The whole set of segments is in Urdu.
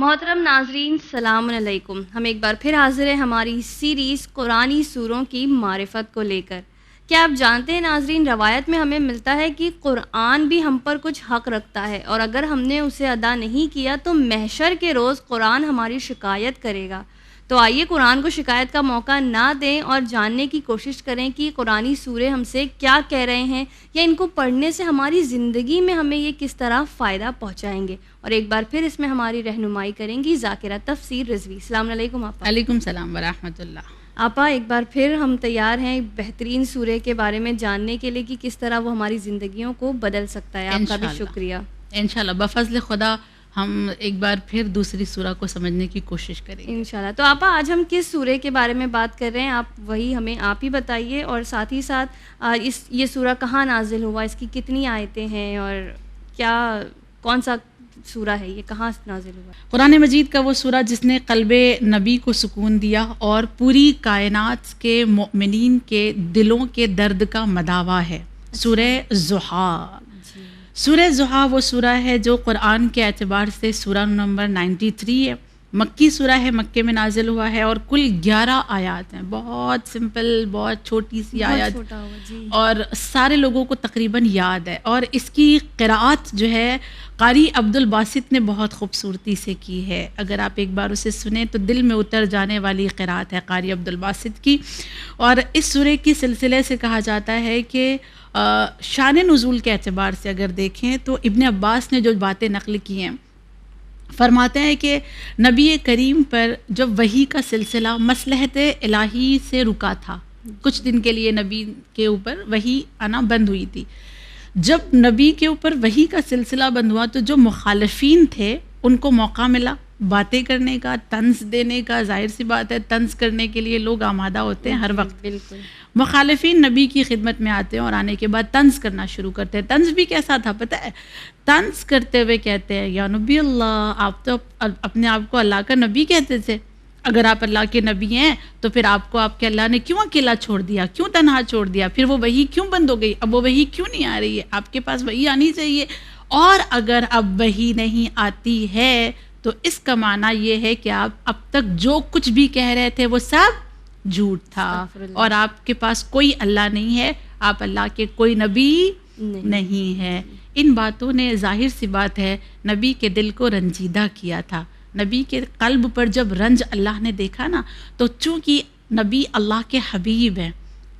محترم ناظرین السلام علیکم. ہم ایک بار پھر حاضر ہیں ہماری سیریز قرآنی سوروں کی معرفت کو لے کر. کیا آپ جانتے ہیں ناظرین، روایت میں ہمیں ملتا ہے کہ قرآن بھی ہم پر کچھ حق رکھتا ہے، اور اگر ہم نے اسے ادا نہیں کیا تو محشر کے روز قرآن ہماری شکایت کرے گا. تو آئیے قرآن کو شکایت کا موقع نہ دیں اور جاننے کی کوشش کریں کہ قرآنی سورے ہم سے کیا کہہ رہے ہیں، یا ان کو پڑھنے سے ہماری زندگی میں ہمیں یہ کس طرح فائدہ پہنچائیں گے. اور ایک بار پھر اس میں ہماری رہنمائی کریں گی ذاکرہ تفسیر رضوی. السلام علیکم آپا. وعلیکم السلام ورحمۃ اللہ. آپا ایک بار پھر ہم تیار ہیں بہترین سورے کے بارے میں جاننے کے لیے کہ کس طرح وہ ہماری زندگیوں کو بدل سکتا ہے. آپ کا بھی شکریہ. انشاءاللہ بفضل خدا ہم ایک بار پھر دوسری سورہ کو سمجھنے کی کوشش کریں گے انشاءاللہ. تو آپا آج ہم کس سورے کے بارے میں بات کر رہے ہیں، آپ وہی ہمیں آپ ہی بتائیے، اور ساتھ ہی ساتھ یہ سورہ کہاں نازل ہوا، اس کی کتنی آیتیں ہیں، اور کون سا سورہ ہے، یہ کہاں نازل ہوا؟ قرآن مجید کا وہ سورہ جس نے قلب نبی کو سکون دیا اور پوری کائنات کے مؤمنین کے دلوں کے درد کا مداوا ہے. سورہ ضحیٰ. سورہ ضحیٰ وہ سورہ ہے جو قرآن کے اعتبار سے سورہ نمبر 93 ہے. مکی سورہ ہے، مکے میں نازل ہوا ہے، اور کل 11 آیات ہیں. بہت سمپل، بہت چھوٹی سی آیات، اور سارے لوگوں کو تقریباً یاد ہے. اور اس کی قراءت جو ہے قاری عبد الباسط نے بہت خوبصورتی سے کی ہے. اگر آپ ایک بار اسے سنیں تو دل میں اتر جانے والی قراءت ہے قاری عبد الباسط کی. اور اس سورے کی سلسلے سے کہا جاتا ہے کہ شان نزول کے اعتبار سے اگر دیکھیں تو ابن عباس نے جو باتیں نقل کی ہیں، فرماتے ہیں کہ نبی کریم پر جب وحی کا سلسلہ مصلحت الہی سے رکا تھا، کچھ دن کے لیے نبی کے اوپر وحی آنا بند ہوئی تھی. جب نبی کے اوپر وحی کا سلسلہ بند ہوا تو جو مخالفین تھے ان کو موقع ملا باتیں کرنے کا، طنز دینے کا. ظاہر سی بات ہے طنز کرنے کے لیے لوگ آمادہ ہوتے ہیں ہر وقت. بالکل. مخالفین نبی کی خدمت میں آتے ہیں اور آنے کے بعد طنز کرنا شروع کرتے ہیں. طنز بھی کیسا تھا پتہ ہے؟ طنز کرتے ہوئے کہتے ہیں یا نبی اللہ، آپ تو اپنے آپ کو اللہ کا نبی کہتے تھے. اگر آپ اللہ کے نبی ہیں تو پھر آپ کو آپ کے اللہ نے کیوں اکیلا چھوڑ دیا، کیوں تنہا چھوڑ دیا؟ پھر وہ وحی کیوں بند ہو گئی؟ اب وہ وحی کیوں نہیں آ رہی ہے؟ آپ کے پاس وحی آنی چاہیے. اور اگر اب وحی نہیں آتی ہے تو اس کا معنی یہ ہے کہ آپ اب تک جو کچھ بھی کہہ رہے تھے وہ سب جھوٹ تھا، اور آپ کے پاس کوئی اللہ نہیں ہے، آپ اللہ کے کوئی نبی نہیں ہے. ان باتوں نے ظاہر سی بات ہے نبی کے دل کو رنجیدہ کیا تھا. نبی کے قلب پر جب رنج اللہ نے دیکھا نا، تو چونکہ نبی اللہ کے حبیب ہیں،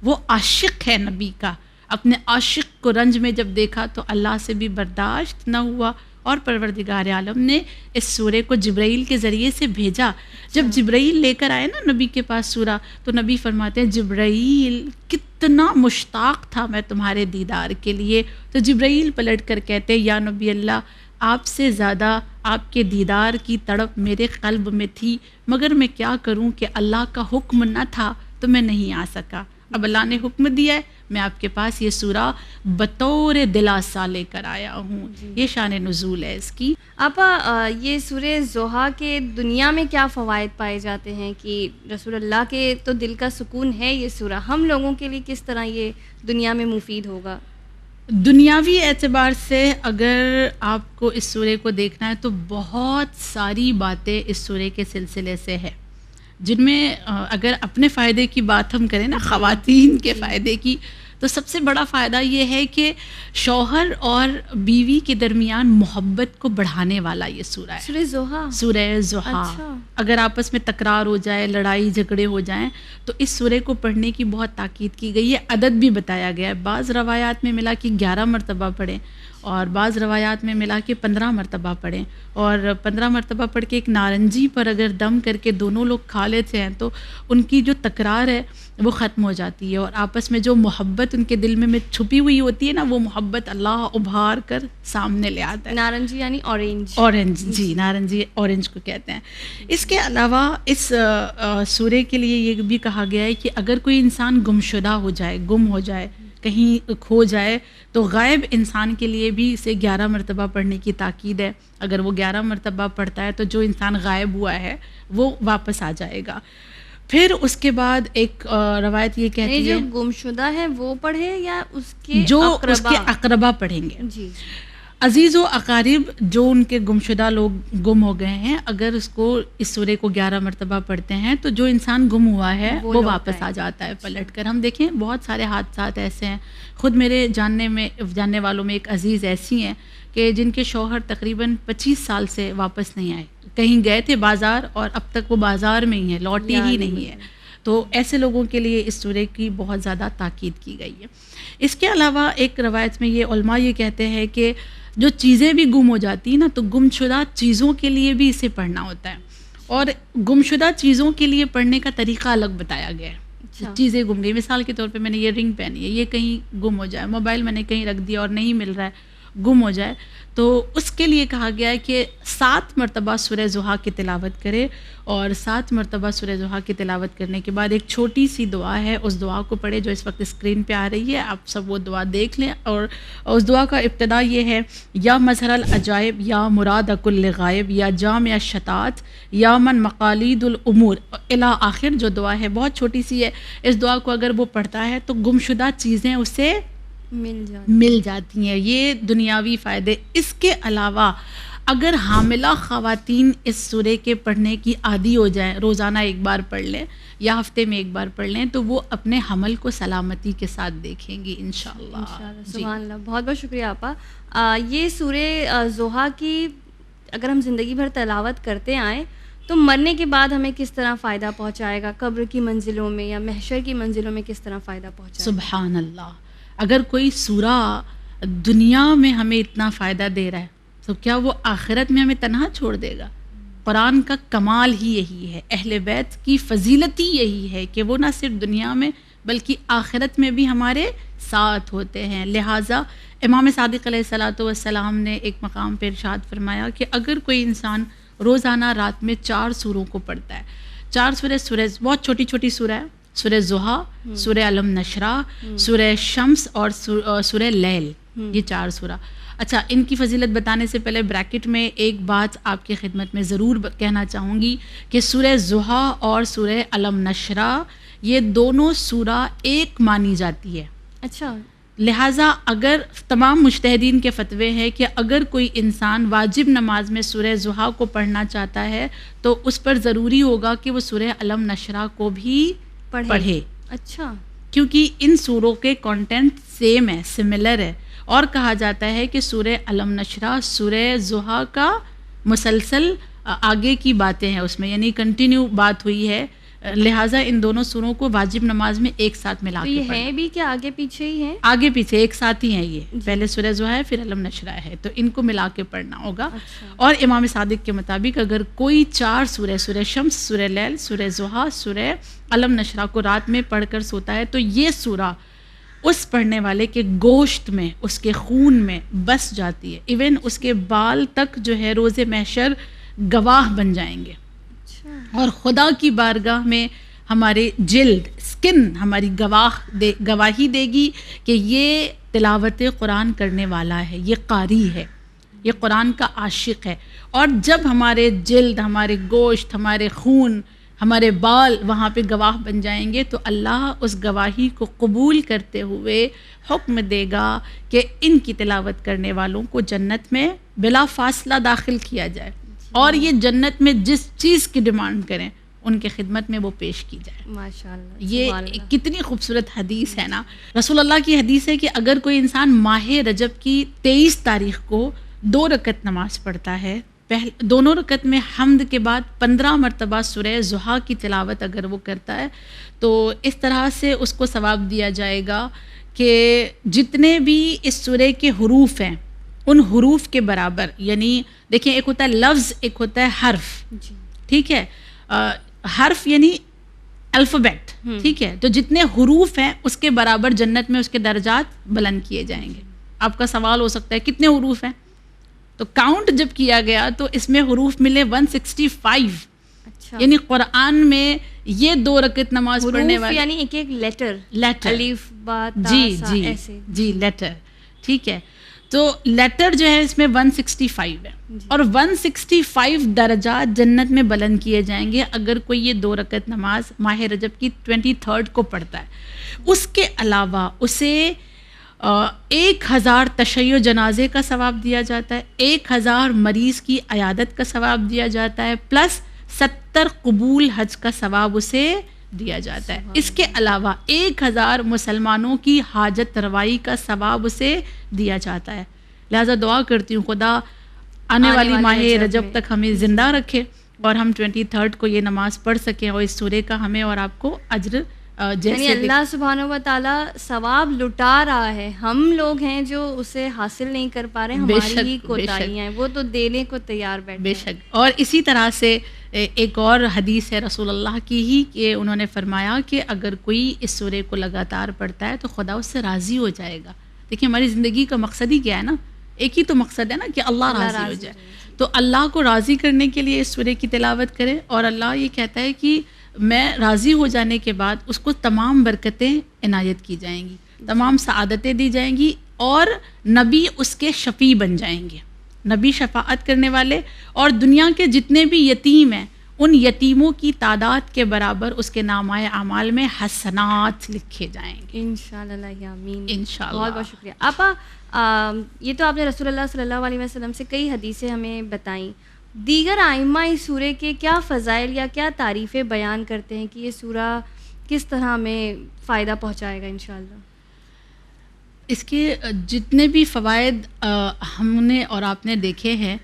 وہ عاشق ہے نبی کا، اپنے عاشق کو رنج میں جب دیکھا تو اللہ سے بھی برداشت نہ ہوا، اور پروردگار عالم نے اس سورے کو جبرائیل کے ذریعے سے بھیجا. جب جبرائیل لے کر آئے نا نبی کے پاس سورہ، تو نبی فرماتے ہیں جبرائیل کتنا مشتاق تھا میں تمہارے دیدار کے لیے. تو جبرائیل پلٹ کر کہتے ہیں یا نبی اللہ، آپ سے زیادہ آپ کے دیدار کی تڑپ میرے قلب میں تھی، مگر میں کیا کروں کہ اللہ کا حکم نہ تھا تو میں نہیں آ سکا. اب اللہ نے حکم دیا ہے، میں آپ کے پاس یہ سورہ بطور دلاسا لے کر آیا ہوں. یہ شان نزول ہے اس کی. آپا یہ سورہ ضحیٰ کے دنیا میں کیا فوائد پائے جاتے ہیں کہ رسول اللہ کے تو دل کا سکون ہے یہ سورہ، ہم لوگوں کے لیے کس طرح یہ دنیا میں مفید ہوگا؟ دنیاوی اعتبار سے اگر آپ کو اس سورے کو دیکھنا ہے تو بہت ساری باتیں اس سورے کے سلسلے سے ہے، جن میں اگر اپنے فائدے کی بات ہم کریں نا، خواتین کے فائدے کی، تو سب سے بڑا فائدہ یہ ہے کہ شوہر اور بیوی کے درمیان محبت کو بڑھانے والا یہ سورہ ہے. سورہ ضحیٰ. اگر آپس میں تکرار ہو جائے، لڑائی جھگڑے ہو جائیں، تو اس سورے کو پڑھنے کی بہت تاکید کی گئی ہے. عدد بھی بتایا گیا ہے. بعض روایات میں ملا کہ 11 مرتبہ پڑھیں، اور بعض روایات میں ملا کہ 15 مرتبہ پڑھیں. اور 15 مرتبہ پڑھ کے ایک نارنجی پر اگر دم کر کے دونوں لوگ کھا لیتے ہیں تو ان کی جو تکرار ہے وہ ختم ہو جاتی ہے، اور آپس میں جو محبت ان کے دل میں چھپی ہوئی ہوتی ہے نا، وہ محبت اللہ ابھار کر سامنے لے آتا ہے. نارنجی یعنی اورنج. جی، نارنجی اورنج کو کہتے ہیں. اس کے علاوہ اس سورے کے لیے یہ بھی کہا گیا ہے کہ اگر کوئی انسان گمشدہ ہو جائے، گم ہو جائے، کہیں کھو جائے، تو غائب انسان کے لیے بھی اسے 11 مرتبہ پڑھنے کی تاکید ہے. اگر وہ 11 مرتبہ پڑھتا ہے تو جو انسان غائب ہوا ہے وہ واپس آ جائے گا. پھر اس کے بعد ایک روایت یہ کہتی ہے جو گمشدہ ہے وہ پڑھے یا اس کے جو اس کے اقربا پڑھیں گے. جی. عزیز و اقارب جو ان کے گمشدہ لوگ گم ہو گئے ہیں، اگر اس کو اس سورے کو 11 مرتبہ پڑھتے ہیں تو جو انسان گم ہوا ہے وہ واپس آ جاتا ہے پلٹ کر. ہم دیکھیں بہت سارے حادثات ایسے ہیں. خود میرے جاننے والوں میں ایک عزیز ایسی ہیں کہ جن کے شوہر تقریباً 25 سال سے واپس نہیں آئے. کہیں گئے تھے بازار اور اب تک وہ بازار میں ہی ہیں، لوٹے ہی نہیں ہیں. تو ایسے لوگوں کے لیے اس سورے کی بہت زیادہ تاکید کی گئی ہے. اس کے علاوہ ایک روایت میں یہ علماء یہ کہتے ہیں کہ جو چیزیں بھی گم ہو جاتی ہیں نا تو گمشدہ چیزوں کے لیے بھی اسے پڑھنا ہوتا ہے، اور گمشدہ چیزوں کے لیے پڑھنے کا طریقہ الگ بتایا گیا ہے. چیزیں گم گئی، مثال کے طور پہ میں نے یہ رنگ پہنی ہے، یہ کہیں گم ہو جائے، موبائل میں نے کہیں رکھ دیا اور نہیں مل رہا ہے، گم ہو جائے، تو اس کے لیے کہا گیا ہے کہ 7 مرتبہ سورہ ضحیٰ کی تلاوت کرے. اور 7 مرتبہ سورہ ضحیٰ کی تلاوت کرنے کے بعد ایک چھوٹی سی دعا ہے، اس دعا کو پڑھے جو اس وقت اسکرین پہ آ رہی ہے. آپ سب وہ دعا دیکھ لیں. اور اس دعا کا ابتدا یہ ہے: یا مظہر العجائب، یا مراد کل غائب، یا جامع الشتات، یا من مقالید الامور الی آخر. جو دعا ہے بہت چھوٹی سی ہے. اس دعا کو اگر وہ پڑھتا ہے تو گمشدہ چیزیں اسے مل جاتی ہیں. یہ دنیاوی فائدے. اس کے علاوہ اگر حاملہ خواتین اس سورے کے پڑھنے کی عادی ہو جائیں، روزانہ ایک بار پڑھ لیں یا ہفتے میں ایک بار پڑھ لیں، تو وہ اپنے حمل کو سلامتی کے ساتھ دیکھیں گی انشاءاللہ. سبحان اللہ. بہت بہت شکریہ آپا. یہ سورہ ضحیٰ کی اگر ہم زندگی بھر تلاوت کرتے آئیں تو مرنے کے بعد ہمیں کس طرح فائدہ پہنچائے گا؟ قبر کی منزلوں میں یا محشر کی منزلوں میں کس طرح فائدہ پہنچائے گا؟ سبحان اللہ. اگر کوئی سورہ دنیا میں ہمیں اتنا فائدہ دے رہا ہے تو کیا وہ آخرت میں ہمیں تنہا چھوڑ دے گا؟ قرآن کا کمال ہی یہی ہے، اہل بیت کی فضیلت ہی یہی ہے کہ وہ نہ صرف دنیا میں بلکہ آخرت میں بھی ہمارے ساتھ ہوتے ہیں. لہٰذا امام صادق علیہ الصلاۃ والسلام نے ایک مقام پہ ارشاد فرمایا کہ اگر کوئی انسان روزانہ رات میں 4 سوروں کو پڑھتا ہے، 4 سورہ بہت چھوٹی چھوٹی سورہ ہے، سورہ ضحیٰ، سورہ علم نشرہ، سورہ شمس اور سورہ لیل، یہ 4 سورہ. اچھا، ان کی فضیلت بتانے سے پہلے بریکٹ میں ایک بات آپ کی خدمت میں ضرور کہنا چاہوں گی کہ سورہ ضحیٰ اور سورہ علم نشرہ یہ دونوں سورہ ایک مانی جاتی ہے. اچھا. لہٰذا اگر تمام مجتہدین کے فتوے ہیں کہ اگر کوئی انسان واجب نماز میں سورہ ضحیٰ کو پڑھنا چاہتا ہے تو اس پر ضروری ہوگا کہ وہ سورہ علم نشرہ کو بھی پڑھے. اچھا. کیونکہ ان سوروں کے کانٹینٹ سیم ہے، سملر ہے. اور کہا جاتا ہے کہ سورہ علم نشرہ سورہ ضحیٰ کا مسلسل آگے کی باتیں ہیں اس میں، یعنی کنٹینیو بات ہوئی ہے. لہٰذا ان دونوں سوروں کو واجب نماز میں ایک ساتھ ملا کے یہ ہیں بھی کہ آگے پیچھے ہی ہیں؟ آگے پیچھے ایک ساتھ ہی ہیں. یہ پہلے سورہ ضحیٰ ہے پھر علم نشرہ ہے، تو ان کو ملا کے پڑھنا ہوگا. اور امام صادق کے مطابق اگر کوئی 4 سورہ شمس، سورہ لیل، سورہ ضحیٰ، سورہ علم نشرہ کو رات میں پڑھ کر سوتا ہے تو یہ سورہ اس پڑھنے والے کے گوشت میں، اس کے خون میں بس جاتی ہے. ایون اس کے بال تک جو ہے روز محشر گواہ بن جائیں گے. اور خدا کی بارگاہ میں ہمارے جلد، سکن ہماری گواہی دے گی کہ یہ تلاوت قرآن کرنے والا ہے، یہ قاری ہے، یہ قرآن کا عاشق ہے. اور جب ہمارے جلد، ہمارے گوشت، ہمارے خون، ہمارے بال وہاں پہ گواہ بن جائیں گے تو اللہ اس گواہی کو قبول کرتے ہوئے حکم دے گا کہ ان کی تلاوت کرنے والوں کو جنت میں بلا فاصلہ داخل کیا جائے، اور یہ جنت میں جس چیز کی ڈیمانڈ کریں ان کے خدمت میں وہ پیش کی جائے. ماشاءاللہ. یہ کتنی خوبصورت حدیث ہے نا. رسول اللہ کی حدیث ہے کہ اگر کوئی انسان ماہ رجب کی 23 تاریخ کو 2 رکعت نماز پڑھتا ہے، دونوں رکعت میں حمد کے بعد 15 مرتبہ سورہ ضحیٰ کی تلاوت اگر وہ کرتا ہے تو اس طرح سے اس کو ثواب دیا جائے گا کہ جتنے بھی اس سورہ کے حروف ہیں ان حروف کے برابر. یعنی دیکھیں، ایک ہوتا ہے لفظ، ایک ہوتا ہے حرف. ٹھیک ہے، حرف یعنی الفابیٹ. ٹھیک ہے، تو جتنے حروف ہیں اس کے برابر جنت میں اس کے درجات بلند کیے جائیں گے. آپ کا سوال ہو سکتا ہے کتنے حروف ہیں؟ تو کاؤنٹ جب کیا گیا تو اس میں حروف ملے 165. اچھا. یعنی قرآن میں یہ 2 رکعت نماز پڑھنے والے، یعنی ایک ایک لیٹر، الف با تا سا، ایسے. جی لیٹر. ٹھیک ہے، تو لیٹر جو ہے اس میں 165 ہے. اور 165 درجات جنت میں بلند کیے جائیں گے اگر کوئی یہ 2 رکعت نماز ماہ رجب کی 23 کو پڑھتا ہے. اس کے علاوہ اسے 1000 تشیع جنازے کا ثواب دیا جاتا ہے، 1000 مریض کی عیادت کا ثواب دیا جاتا ہے، پلس 70 قبول حج کا ثواب اسے دیا جاتا ہے. اس کے علاوہ 1000 مسلمانوں کی حاجت روائی کا ثواب اسے دیا جاتا ہے. لہٰذا دعا کرتی ہوں خدا آنے والی ماہ رجب تک ہمیں زندہ رکھے اور ہم 23 کو یہ نماز پڑھ سکیں اور اس سورے کا ہمیں اور آپ کو اجر یعنی اللہ سبحانہ و تعالیٰ ثواب لٹا رہا ہے، ہم لوگ ہیں جو اسے حاصل نہیں کر پا رہے، ہماری ہی کوتاہیاں ہیں، وہ تو دینے کو تیار بیٹھے. بے شک. اور اسی طرح سے ایک اور حدیث ہے رسول اللہ کی ہی کہ انہوں نے فرمایا کہ اگر کوئی اس سورے کو لگاتار پڑھتا ہے تو خدا اس سے راضی ہو جائے گا. دیکھیں ہماری زندگی کا مقصد ہی کیا ہے نا، ایک ہی تو مقصد ہے نا کہ اللہ راضی ہو جائے. تو اللہ کو راضی کرنے کے لیے اس سورے کی تلاوت کرے، اور اللہ یہ کہتا ہے کہ میں راضی ہو جانے کے بعد اس کو تمام برکتیں عنایت کی جائیں گی، تمام سعادتیں دی جائیں گی، اور نبی اس کے شفیع بن جائیں گے. نبی شفاعت کرنے والے، اور دنیا کے جتنے بھی یتیم ہیں ان یتیموں کی تعداد کے برابر اس کے نامۂ اعمال میں حسنات لکھے جائیں گے انشاءاللہ. آمین. انشاءاللہ. بہت بہت شکریہ آپا. یہ تو آپ نے رسول اللہ صلی اللہ علیہ وسلم سے کئی حدیثیں ہمیں بتائیں. دیگر ائمہ اس سورے کے کیا فضائل یا کیا تعریفیں بیان کرتے ہیں کہ یہ سورہ کس طرح ہمیں فائدہ پہنچائے گا انشاءاللہ؟ اس کے جتنے بھی فوائد ہم نے اور آپ نے دیکھے ہیں،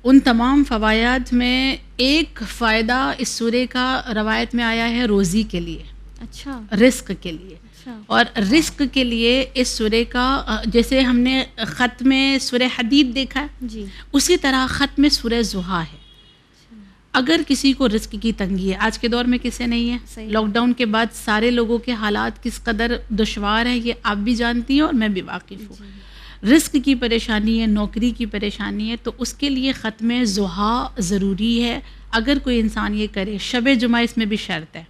ان تمام فوائد میں ایک فائدہ اس سورے کا روایت میں آیا ہے روزی کے لیے. اچھا. رزق کے لیے. اور رزق کے لیے اس سورے کا جیسے ہم نے ختم سورہ حدید دیکھا ہے، جی اسی طرح ختم سورہ ضحیٰ ہے. اگر کسی کو رزق کی تنگی ہے، آج کے دور میں کسے نہیں ہے، لاک ڈاؤن کے بعد سارے لوگوں کے حالات کس قدر دشوار ہیں یہ آپ بھی جانتی ہیں اور میں بھی واقف ہوں. رزق کی پریشانی ہے، نوکری کی پریشانی ہے، تو اس کے لیے ختم ضحیٰ ضروری ہے. اگر کوئی انسان یہ کرے، شب جمعہ اس میں بھی شرط ہے.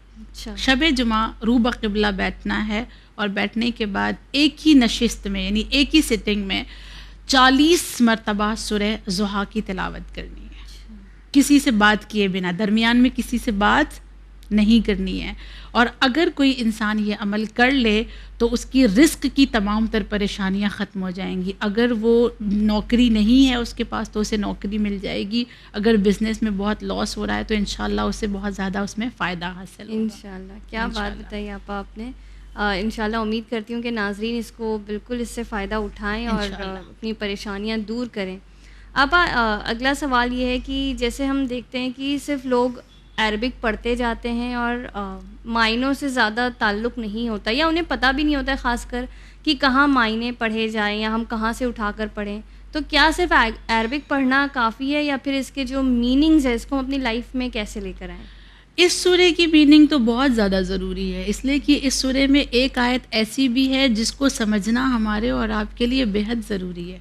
شب جمعہ رو بقبلہ بیٹھنا ہے، اور بیٹھنے کے بعد ایک ہی نشست میں یعنی ایک ہی سٹنگ میں 40 مرتبہ سورہ ضحیٰ کی تلاوت کرنی ہے، کسی سے بات کیے بنا، درمیان میں کسی سے بات نہیں کرنی ہے. اور اگر کوئی انسان یہ عمل کر لے تو اس کی رزق کی تمام تر پریشانیاں ختم ہو جائیں گی. اگر وہ نوکری نہیں ہے اس کے پاس تو اسے نوکری مل جائے گی. اگر بزنس میں بہت لاس ہو رہا ہے تو انشاءاللہ اسے بہت زیادہ اس میں فائدہ حاصل ہوگا. انشاءاللہ. کیا بات بتائی آپ نے. انشاءاللہ امید کرتی ہوں کہ ناظرین اس کو بالکل اس سے فائدہ اٹھائیں اور اپنی پریشانیاں دور کریں. اب اگلا سوال یہ ہے کہ جیسے ہم دیکھتے ہیں کہ صرف لوگ عربک پڑھتے جاتے ہیں اور معنوں سے زیادہ تعلق نہیں ہوتا، یا انہیں پتہ بھی نہیں ہوتا ہے خاص کر کہ کہاں معنی پڑھے جائیں یا ہم کہاں سے اٹھا کر پڑھیں. تو کیا صرف عربک پڑھنا کافی ہے، یا پھر اس کے جو میننگز ہیں اس کو ہم اپنی لائف میں کیسے لے کر آئیں؟ اس سورے کی میننگ تو بہت زیادہ ضروری ہے، اس لیے کہ اس سورے میں ایک آیت ایسی بھی ہے جس کو سمجھنا ہمارے اور آپ کے لیے بہت ضروری ہے.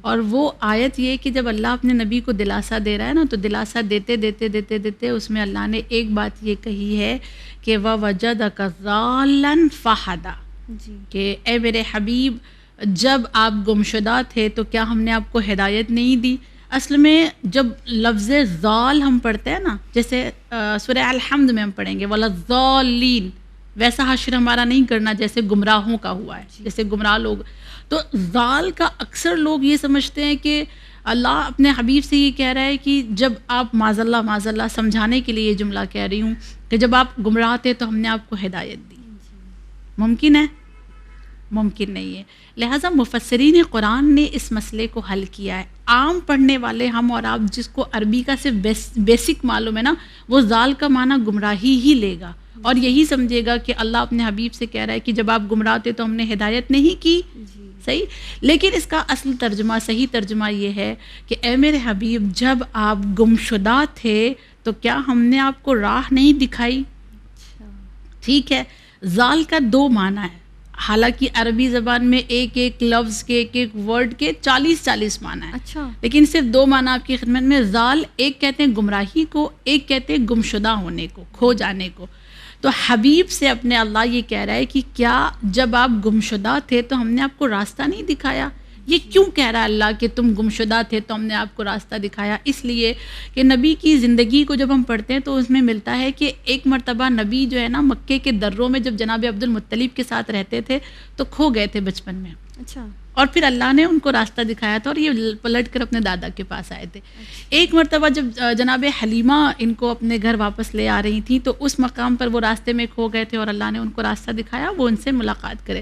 اور وہ آیت یہ کہ جب اللہ اپنے نبی کو دلاسا دے رہا ہے نا، تو دلاسا دیتے دیتے دیتے دیتے اس میں اللہ نے ایک بات یہ کہی ہے کہ وَوَجَدَكَ ضَالًّا فَهَدَىٰ، کہ اے میرے حبیب جب آپ گمشدہ تھے تو کیا ہم نے آپ کو ہدایت نہیں دی. اصل میں جب لفظ ضال ہم پڑھتے ہیں نا، جیسے سورہ الحمد میں ہم پڑھیں گے وَلَضَّالِّينَ، ویسا حشر ہمارا نہیں کرنا جیسے گمراہوں کا ہوا ہے، جیسے گمراہ لوگ. تو ضال کا اکثر لوگ یہ سمجھتے ہیں کہ اللہ اپنے حبیب سے یہ کہہ رہا ہے کہ جب آپ معاذ اللہ سمجھانے کے لیے یہ جملہ کہہ رہی ہوں کہ جب آپ گمراہ تھے تو ہم نے آپ کو ہدایت دی. ممکن ہے؟ ممکن نہیں ہے. لہٰذا مفسرین قرآن نے اس مسئلے کو حل کیا ہے. عام پڑھنے والے ہم اور آپ جس کو عربی کا صرف بیسک معلوم ہے نا، وہ ضال کا معنی گمراہی ہی لے گا اور یہی سمجھے گا کہ اللہ اپنے حبیب سے کہہ رہا ہے کہ جب آپ گمراہ تھے تو ہم نے ہدایت نہیں کی. صحیح. لیکن اس کا اصل ترجمہ، صحیح ترجمہ یہ ہے کہ اے میرے حبیب جب آپ گمشدہ تھے تو کیا ہم نے آپ کو راہ نہیں دکھائی. ٹھیک ہے. ضال کا 2 معنی ہے، حالانکہ عربی زبان میں ایک ایک لفظ کے ایک ایک ورڈ کے 40 معنی ہیں. اچھا. لیکن صرف 2 معنی آپ کی خدمت میں. ضال ایک کہتے ہیں گمراہی کو، ایک کہتے ہیں گمشدہ ہونے کو، کھو جانے کو. تو حبیب سے اپنے اللہ یہ کہہ رہا ہے کہ کیا جب آپ گمشدہ تھے تو ہم نے آپ کو راستہ نہیں دکھایا. یہ کیوں کہہ رہا ہے اللہ کہ تم گمشدہ تھے تو ہم نے آپ کو راستہ دکھایا؟ اس لیے کہ نبی کی زندگی کو جب ہم پڑھتے ہیں تو اس میں ملتا ہے کہ ایک مرتبہ نبی جو ہے نا مکے کے دروں میں جب جناب عبد المطلب کے ساتھ رہتے تھے تو کھو گئے تھے بچپن میں. اچھا. اور پھر اللہ نے ان کو راستہ دکھایا تھا اور یہ پلٹ کر اپنے دادا کے پاس آئے تھے. ایک مرتبہ جب جناب حلیمہ ان کو اپنے گھر واپس لے آ رہی تھیں تو اس مقام پر وہ راستے میں کھو گئے تھے اور اللہ نے ان کو راستہ دکھایا وہ ان سے ملاقات کرے.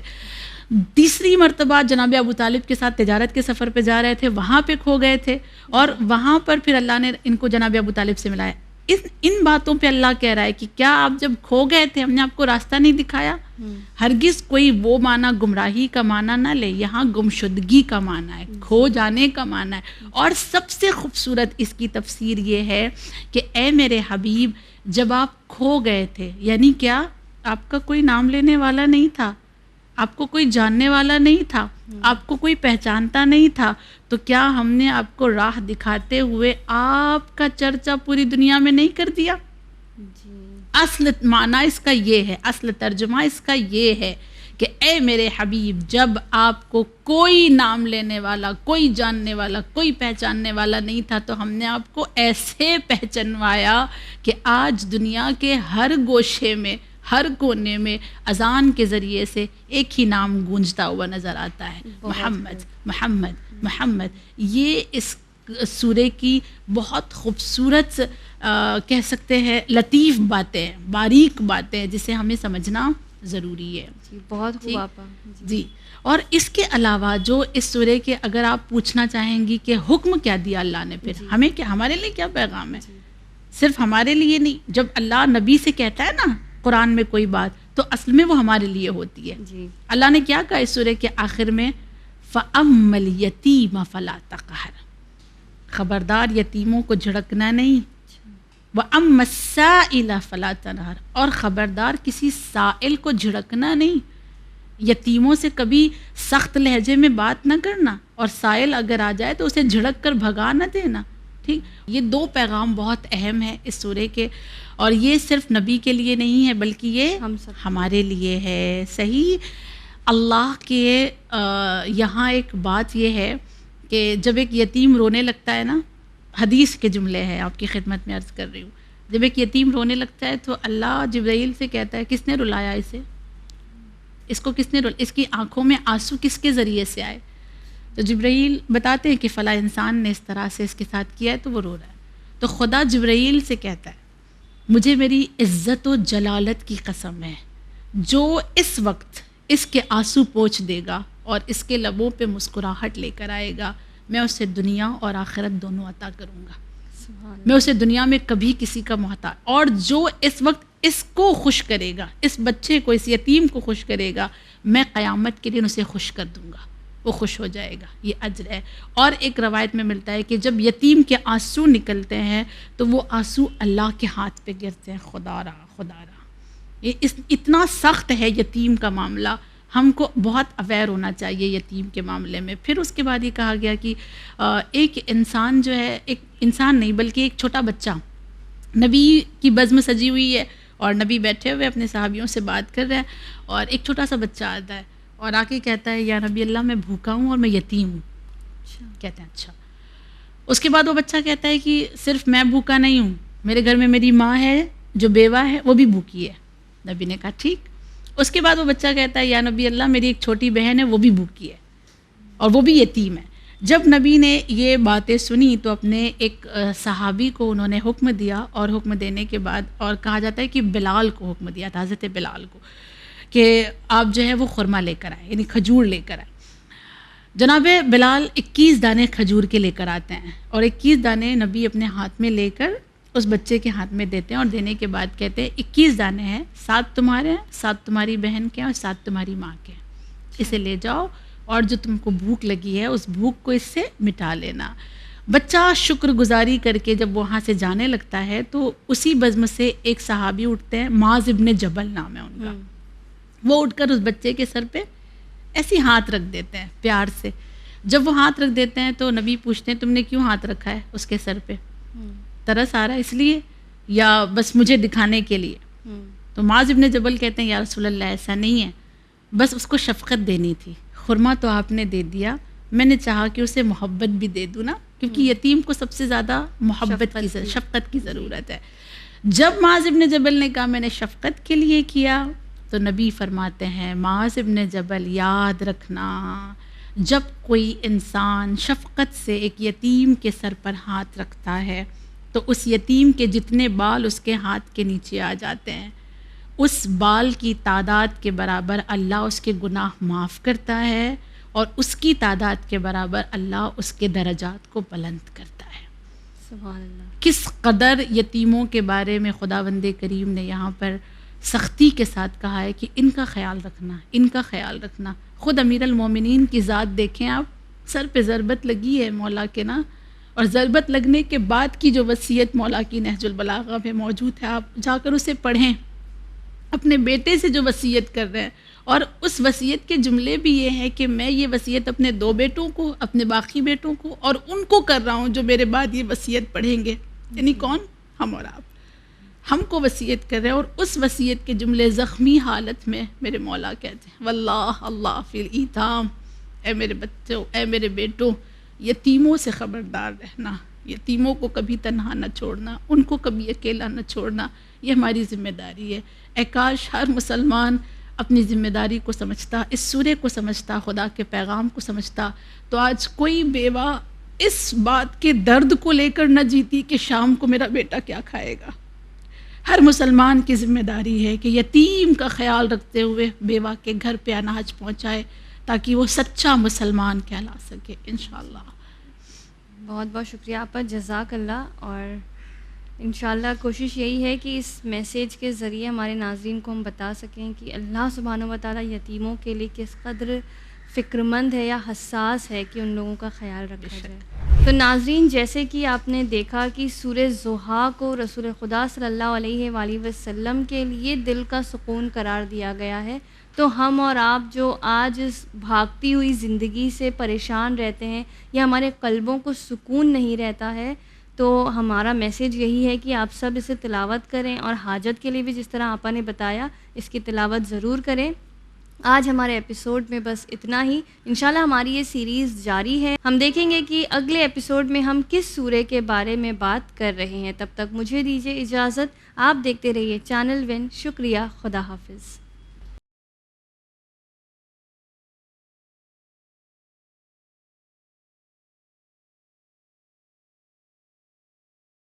تیسری مرتبہ جناب ابو طالب کے ساتھ تجارت کے سفر پہ جا رہے تھے, وہاں پہ کھو گئے تھے اور وہاں پر پھر اللہ نے ان کو جناب ابو طالب سے ملایا. ان باتوں پہ اللہ کہہ رہا ہے کہ کیا آپ جب کھو گئے تھے ہم نے آپ کو راستہ نہیں دکھایا؟ ہرگز کوئی وہ معنی گمراہی کا معنی نہ لے, یہاں گمشدگی کا معنی ہے, کھو جانے کا معنی ہے. اور سب سے خوبصورت اس کی تفسیر یہ ہے کہ اے میرے حبیب جب آپ کھو گئے تھے, یعنی کیا آپ کا کوئی نام لینے والا نہیں تھا, آپ کو کوئی جاننے والا نہیں تھا, آپ کو کوئی پہچانتا نہیں تھا, تو کیا ہم نے آپ کو راہ دکھاتے ہوئے آپ کا چرچا پوری دنیا میں نہیں کر دیا؟ اصل معنی اس کا یہ ہے, اصل ترجمہ اس کا یہ ہے کہ اے میرے حبیب جب آپ کو کوئی نام لینے والا, کوئی جاننے والا, کوئی پہچاننے والا نہیں تھا تو ہم نے آپ کو ایسے پہچنوایا کہ آج دنیا کے ہر گوشے میں, ہر کونے میں اذان کے ذریعے سے ایک ہی نام گونجتا ہوا نظر آتا ہے, محمد محمد محمد. یہ اس سورے کی بہت خوبصورت کہہ سکتے ہیں لطیف باتیں, باریک باتیں جسے ہمیں سمجھنا ضروری ہے. جی بہت خوب آپا. جی اور اس کے علاوہ جو اس سورے کے اگر آپ پوچھنا چاہیں گی کہ حکم کیا دیا اللہ نے, پھر ہمیں کیا, ہمارے لیے کیا پیغام ہے؟ صرف ہمارے لیے نہیں, جب اللہ نبی سے کہتا ہے نا قرآن میں کوئی بات تو اصل میں وہ ہمارے لیے ہوتی ہے. اللہ نے کیا کہا اس سورے کے آخر میں, فَأَمَّا الْيَتِيمَ فَلَا تَقْهَرْ, خبردار یتیموں کو جھڑکنا نہیں, وَأَمَّا السَّائِلَ فَلَا تَنْهَرْ, اور خبردار کسی سائل کو جھڑکنا نہیں. یتیموں سے کبھی سخت لہجے میں بات نہ کرنا, اور سائل اگر آ جائے تو اسے جھڑک کر بھگا نہ دینا. ٹھیک, یہ دو پیغام بہت اہم ہیں اس سورے کے, اور یہ صرف نبی کے لیے نہیں ہے بلکہ یہ ہمارے لیے ہے. صحیح. اللہ کے یہاں ایک بات یہ ہے کہ جب ایک یتیم رونے لگتا ہے نا, حدیث کے جملے ہیں آپ کی خدمت میں عرض کر رہی ہوں, جب ایک یتیم رونے لگتا ہے تو اللہ جبرائیل سے کہتا ہے کس نے رلایا اسے, اس کو کس نے اس کی آنکھوں میں آنسو کس کے ذریعے سے آئے؟ تو جبرائیل بتاتے ہیں کہ فلاں انسان نے اس طرح سے اس کے ساتھ کیا ہے تو وہ رو رہا ہے. تو خدا جبرائیل سے کہتا ہے مجھے میری عزت و جلالت کی قسم ہے, جو اس وقت اس کے آنسو پوچھ دے گا اور اس کے لبوں پہ مسکراہٹ لے کر آئے گا, میں اسے دنیا اور آخرت دونوں عطا کروں گا. میں اسے دنیا میں کبھی کسی کا محتاج, اور جو اس وقت اس کو خوش کرے گا, اس بچے کو, اس یتیم کو خوش کرے گا, میں قیامت کے دن اسے خوش کر دوں گا, وہ خوش ہو جائے گا. یہ اجر ہے. اور ایک روایت میں ملتا ہے کہ جب یتیم کے آنسو نکلتے ہیں تو وہ آنسو اللہ کے ہاتھ پہ گرتے ہیں. خدا رہا خدا رہا, یہ اتنا سخت ہے یتیم کا معاملہ, ہم کو بہت اویئر ہونا چاہیے یتیم کے معاملے میں. پھر اس کے بعد یہ کہا گیا کہ ایک انسان جو ہے, ایک انسان نہیں بلکہ ایک چھوٹا بچہ, نبی کی بزم سجی ہوئی ہے اور نبی بیٹھے ہوئے اپنے صحابیوں سے بات کر رہے ہیں, اور ایک چھوٹا سا بچہ آتا ہے اور آ کے کہتا ہے یا نبی اللہ میں بھوکا ہوں اور میں یتیم ہوں. کہتے ہیں اچھا. اس کے بعد وہ بچہ کہتا ہے کہ صرف میں بھوکا نہیں ہوں, میرے گھر میں میری ماں ہے جو بیوہ ہے وہ بھی بھوکی ہے. نبی نے کہا ٹھیک. اس کے بعد وہ بچہ کہتا ہے یا نبی اللہ میری ایک چھوٹی بہن ہے وہ بھی بھوکی ہے اور وہ بھی یتیم ہے. جب نبی نے یہ باتیں سنی تو اپنے ایک صحابی کو انہوں نے حکم دیا, اور حکم دینے کے بعد اور کہا جاتا ہے کہ بلال کو حکم دیا تھا, حضرت بلال کو, کہ آپ جو ہے وہ خرما لے کر آئے, یعنی کھجور لے کر آئے. جناب بلال 21 دانے کھجور کے لے کر آتے ہیں, اور 21 دانے نبی اپنے ہاتھ میں لے کر اس بچے کے ہاتھ میں دیتے ہیں, اور دینے کے بعد کہتے ہیں 21 دانے ہیں, 7 تمہارے ہیں, 7 تمہاری بہن کے ہیں, اور 7 تمہاری ماں کے ہیں, اسے لے جاؤ اور جو تم کو بھوک لگی ہے اس بھوک کو اس سے مٹا لینا. بچہ شکر گزاری کر کے جب وہاں سے جانے لگتا ہے تو اسی بزم سے ایک صحابی اٹھتے ہیں, معاذ ابن جبل نام ہے ان کا. وہ اٹھ کر اس بچے کے سر پہ ایسی ہاتھ رکھ دیتے ہیں پیار سے. جب وہ ہاتھ رکھ دیتے ہیں تو نبی پوچھتے ہیں تم نے کیوں ہاتھ رکھا ہے اس کے سر پہ, ترس آ رہا ہے اس لیے یا بس مجھے دکھانے کے لیے؟ تو معاذ ابن جبل کہتے ہیں یا رسول اللہ ایسا نہیں ہے, بس اس کو شفقت دینی تھی. خرما تو آپ نے دے دیا, میں نے چاہا کہ اسے محبت بھی دے دوں نا, کیونکہ یتیم کو سب سے زیادہ محبت کی شفقت کی ضرورت ہے. جب معاذ ابن جبل نے کہا میں نے شفقت کے لیے کیا, تو تو نبی فرماتے ہیں معاذ ابن جبل یاد رکھنا جب کوئی انسان شفقت سے ایک یتیم کے سر پر ہاتھ رکھتا ہے تو اس یتیم کے جتنے بال اس کے ہاتھ کے نیچے آ جاتے ہیں اس بال کی تعداد کے برابر اللہ اس کے گناہ معاف کرتا ہے اور اس کی تعداد کے برابر اللہ اس کے درجات کو بلند کرتا ہے. سبحان اللہ. کس قدر یتیموں کے بارے میں خداوند کریم نے یہاں پر سختی کے ساتھ کہا ہے کہ ان کا خیال رکھنا، ان کا خیال رکھنا. خود امیر المومنین کی ذات دیکھیں آپ، سر پہ ضربت لگی ہے مولا کے نا، اور ضربت لگنے کے بعد کی جو وصیت مولا کی نہج البلاغہ میں موجود ہے، آپ جا کر اسے پڑھیں. اپنے بیٹے سے جو وصیت کر رہے ہیں، اور اس وصیت کے جملے بھی یہ ہیں کہ میں یہ وصیت اپنے 2 بیٹوں کو، اپنے باقی بیٹوں کو اور ان کو کر رہا ہوں جو میرے بعد یہ وصیت پڑھیں گے. یعنی کون؟ ہم اور آپ. ہم کو وصیت کر رہے ہیں، اور اس وصیت کے جملے زخمی حالت میں میرے مولا کہتے ہیں واللہ اللہ فی الایتام، اے میرے بچوں، اے میرے بیٹوں، یتیموں سے خبردار رہنا، یتیموں کو کبھی تنہا نہ چھوڑنا، ان کو کبھی اکیلا نہ چھوڑنا، یہ ہماری ذمہ داری ہے. اے کاش ہر مسلمان اپنی ذمہ داری کو سمجھتا، اس سورے کو سمجھتا، خدا کے پیغام کو سمجھتا، تو آج کوئی بیوہ اس بات کے درد کو لے کر نہ جیتی کہ شام کو میرا بیٹا کیا کھائے گا. ہر مسلمان کی ذمہ داری ہے کہ یتیم کا خیال رکھتے ہوئے بیوہ کے گھر پہ اناج پہنچائے تاکہ وہ سچا مسلمان کہلا سکے انشاءاللہ. بہت بہت شکریہ آپ کا، جزاک اللہ. اور انشاءاللہ کوشش یہی ہے کہ اس میسیج کے ذریعے ہمارے ناظرین کو ہم بتا سکیں کہ اللہ سبحانہ و تعالیٰ یتیموں کے لیے کس قدر فکر مند ہے یا حساس ہے کہ ان لوگوں کا خیال رکھا جائے. تو ناظرین، جیسے کہ آپ نے دیکھا کہ سورہ ضحیٰ کو رسول خدا صلی اللہ علیہ وآلہ وسلم کے لیے دل کا سکون قرار دیا گیا ہے، تو ہم اور آپ جو آج اس بھاگتی ہوئی زندگی سے پریشان رہتے ہیں یا ہمارے قلبوں کو سکون نہیں رہتا ہے، تو ہمارا میسیج یہی ہے کہ آپ سب اسے تلاوت کریں، اور حاجت کے لیے بھی جس طرح آپا نے بتایا اس کی تلاوت ضرور کریں. آج ہمارے ایپیسوڈ میں بس اتنا ہی. انشاءاللہ ہماری یہ سیریز جاری ہے. ہم دیکھیں گے کہ اگلے ایپیسوڈ میں ہم کس سورے کے بارے میں بات کر رہے ہیں. تب تک مجھے دیجیے اجازت. آپ دیکھتے رہیے چینل ون. شکریہ. خدا حافظ.